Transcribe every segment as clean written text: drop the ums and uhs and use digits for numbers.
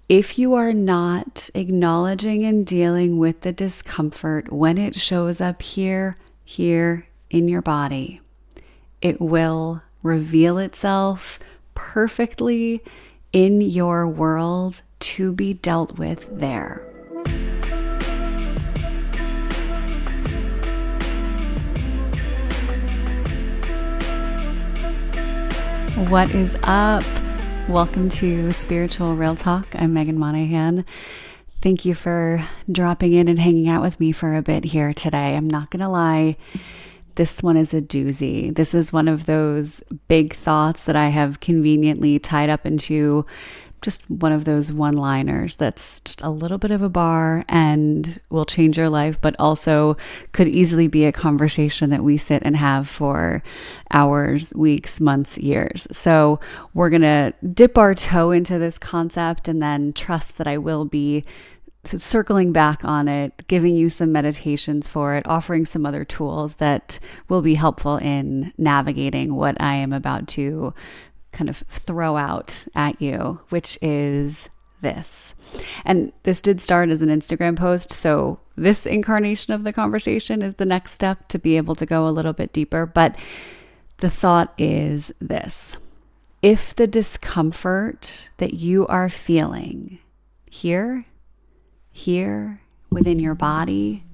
If you are not acknowledging and dealing with the discomfort when it shows up here in your body, it will reveal itself perfectly in your world to be dealt with there. What is up? Welcome to Spiritual Real Talk. I'm Megan Monahan. Thank you for dropping in and hanging out with me for a bit here today. I'm not going to lie, this one is a doozy. This is one of those big thoughts that I have conveniently tied up into just one of those one-liners that's just a little bit of a bar and will change your life, but also could easily be a conversation that we sit and have for hours, weeks, months, years. So we're going to dip our toe into this concept and then trust that I will be circling back on it, giving you some meditations for it, offering some other tools that will be helpful in navigating what I am about to kind of throw out at you, which is this. And this did start as an Instagram post, so this incarnation of the conversation is the next step to be able to go a little bit deeper. But the thought is this: if the discomfort that you are feeling here within your body,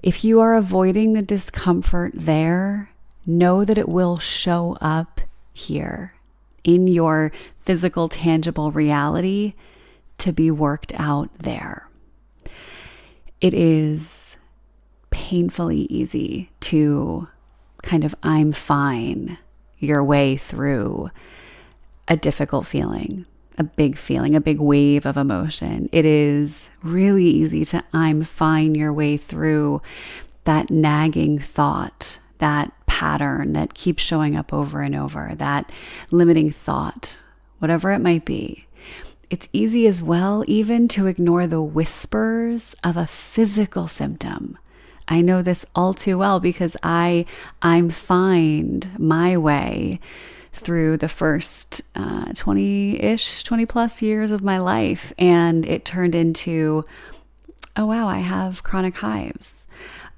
if you are avoiding the discomfort there, know that it will show up here in your physical, tangible reality to be worked out there. It is painfully easy to kind of I'm fine your way through a difficult feeling, a big wave of emotion. It is really easy to I'm fine your way through that nagging thought, that pattern that keeps showing up over and over, that limiting thought, whatever it might be. It's easy as well even to ignore the whispers of a physical symptom. I know this all too well because I'm fined my way through the first 20 plus years of my life, and it turned into, oh wow, I have chronic hives.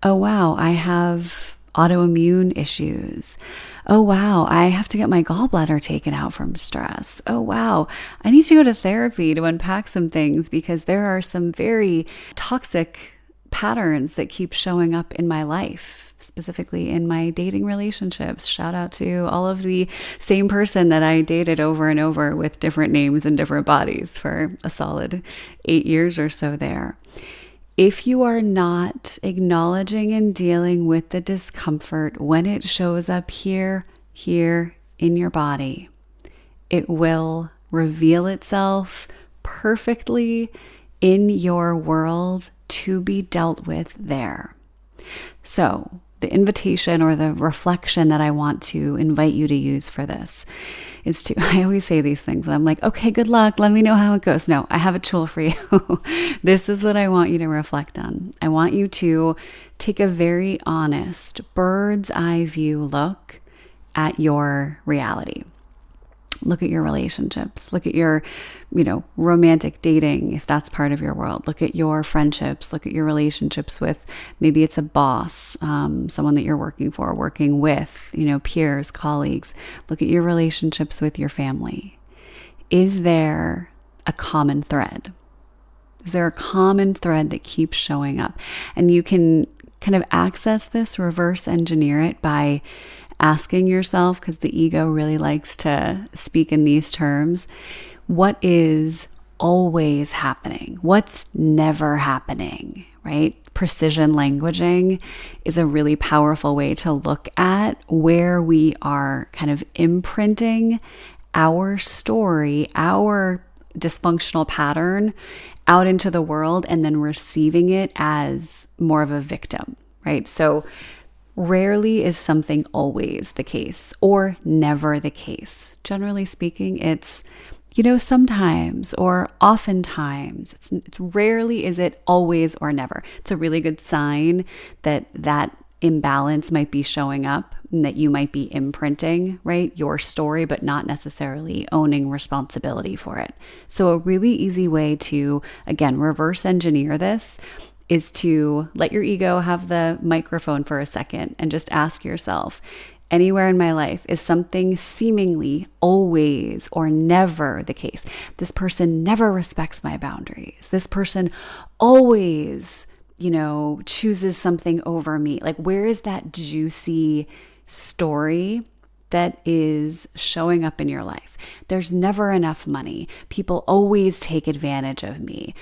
Oh wow, I have autoimmune issues. Oh wow, I have to get my gallbladder taken out from stress. Oh wow, I need to go to therapy to unpack some things because there are some very toxic patterns that keep showing up in my life, specifically in my dating relationships. Shout out to all of the same person that I dated over and over with different names and different bodies for a solid 8 years or so there. If you are not acknowledging and dealing with the discomfort when it shows up here in your body, it will reveal itself perfectly in your world to be dealt with there. So the invitation or the reflection that I want to invite you to use for this is to, I always say these things and I'm like, okay, good luck. Let me know how it goes. No, I have a tool for you. This is what I want you to reflect on. I want you to take a very honest bird's eye view look at your reality. Look at your relationships. Look at your, romantic dating, if that's part of your world. Look at your friendships. Look at your relationships with, maybe it's a boss, someone that you're working with, peers, colleagues. Look at your relationships with your family. Is there a common thread? Is there a common thread that keeps showing up? And you can kind of access this, reverse engineer it by asking yourself, because the ego really likes to speak in these terms, what is always happening? What's never happening, right? Precision languaging is a really powerful way to look at where we are kind of imprinting our story, our dysfunctional pattern out into the world and then receiving it as more of a victim, right? So rarely is something always the case or never the case. Generally speaking, it's, sometimes or oftentimes. It's rarely is it always or never. It's a really good sign that imbalance might be showing up and that you might be imprinting, right, your story, but not necessarily owning responsibility for it. So a really easy way to, again, reverse engineer this is to let your ego have the microphone for a second and just ask yourself, anywhere in my life is something seemingly always or never the case. This person never respects my boundaries. This person always, chooses something over me. Like, where is that juicy story that is showing up in your life? There's never enough money. People always take advantage of me.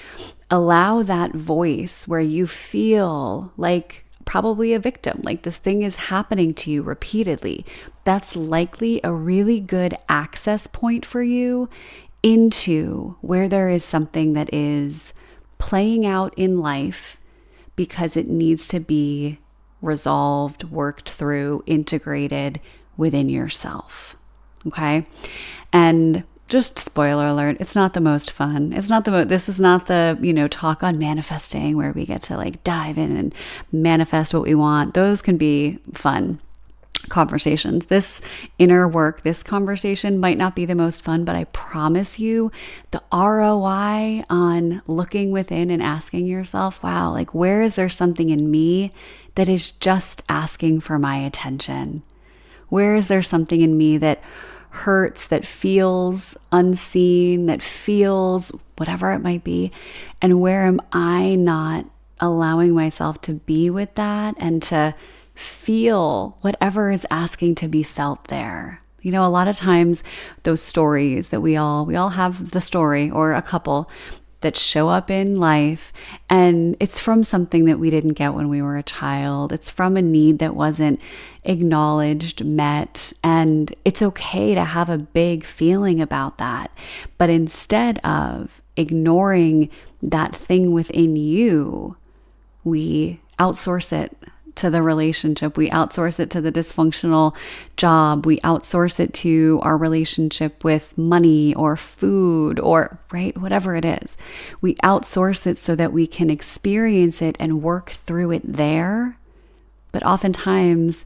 Allow that voice where you feel like probably a victim, like this thing is happening to you repeatedly. That's likely a really good access point for you into where there is something that is playing out in life because it needs to be resolved, worked through, integrated within yourself. Okay? And just spoiler alert, it's not the most fun. This is not the, talk on manifesting where we get to like dive in and manifest what we want. Those can be fun conversations. This inner work, this conversation might not be the most fun, but I promise you the ROI on looking within and asking yourself, wow, like where is there something in me that is just asking for my attention? Where is there something in me that hurts, that feels unseen, that feels whatever it might be? And where am I not allowing myself to be with that and to feel whatever is asking to be felt there? A lot of times those stories that we all have the story or a couple that show up in life, and it's from something that we didn't get when we were a child. It's from a need that wasn't acknowledged, met, and it's okay to have a big feeling about that. But instead of ignoring that thing within you, we outsource it to the relationship. We outsource it to the dysfunctional job. We outsource it to our relationship with money or food or, right, whatever it is. We outsource it so that we can experience it and work through it there. But oftentimes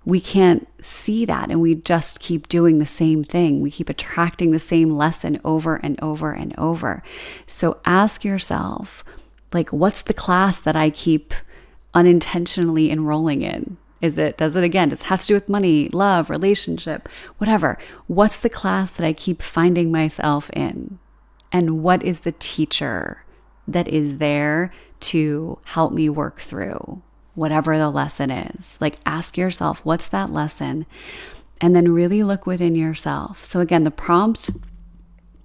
we can't see that and we just keep doing the same thing. We keep attracting the same lesson over and over and over. So ask yourself, like, what's the class that I keep unintentionally enrolling in? Does it have to do with money, love, relationship, whatever? What's the class that I keep finding myself in? And what is the teacher that is there to help me work through whatever the lesson is? Like, ask yourself, what's that lesson? And then really look within yourself. So again, the prompt,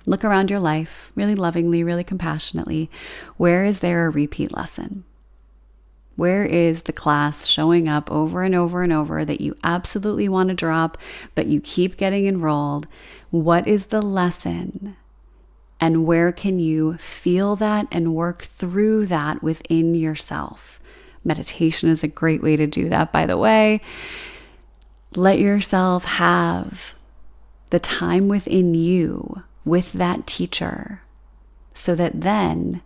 look around your life really lovingly, really compassionately. Where is there a repeat lesson? Where is the class showing up over and over and over that you absolutely want to drop, but you keep getting enrolled? What is the lesson? And where can you feel that and work through that within yourself? Meditation is a great way to do that, by the way. Let yourself have the time within you with that teacher so that then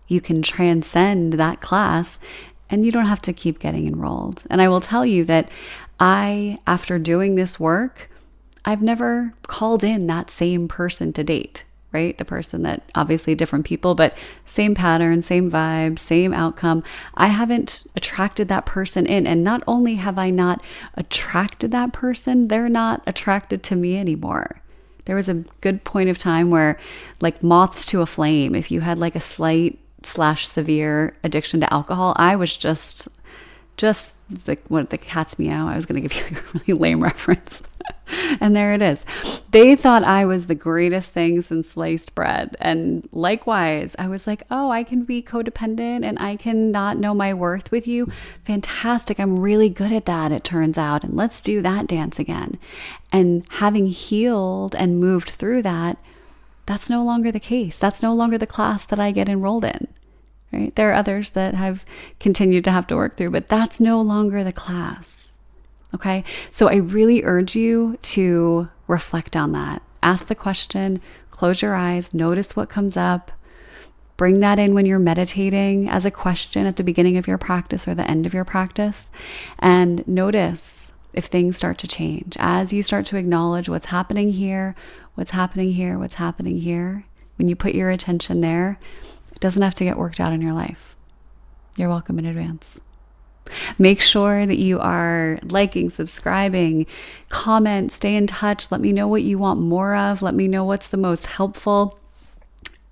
you can transcend that class and you don't have to keep getting enrolled. And I will tell you that after doing this work, I've never called in that same person to date, right? The person that, obviously different people, but same pattern, same vibe, same outcome. I haven't attracted that person in. And not only have I not attracted that person, they're not attracted to me anymore. There was a good point of time where, like moths to a flame, if you had like a slight/severe addiction to alcohol, I was just like, what, the cat's meow? I was going to give you like a really lame reference. And there it is. They thought I was the greatest thing since sliced bread. And likewise, I was like, oh, I can be codependent and I can not know my worth with you. Fantastic. I'm really good at that, it turns out. And let's do that dance again. And having healed and moved through that, that's no longer the case. That's no longer the class that I get enrolled in, right? There are others that have continued to have to work through, but that's no longer the class. Okay. So I really urge you to reflect on that. Ask the question, close your eyes, notice what comes up, Bring that in when you're meditating as a question at the beginning of your practice or the end of your practice. And notice if things start to change. As you start to acknowledge what's happening here, what's happening here, what's happening here, when you put your attention there, it doesn't have to get worked out in your life. You're welcome in advance. Make sure that you are liking, subscribing, comment, stay in touch. Let me know what you want more of. Let me know what's the most helpful.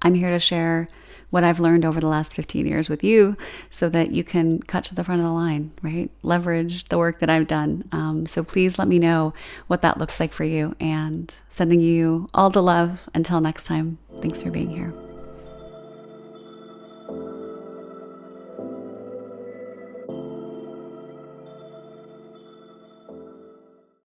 I'm here to share what I've learned over the last 15 years with you so that you can cut to the front of the line, right? Leverage the work that I've done. So please let me know what that looks like for you, and sending you all the love. Until next time, thanks for being here.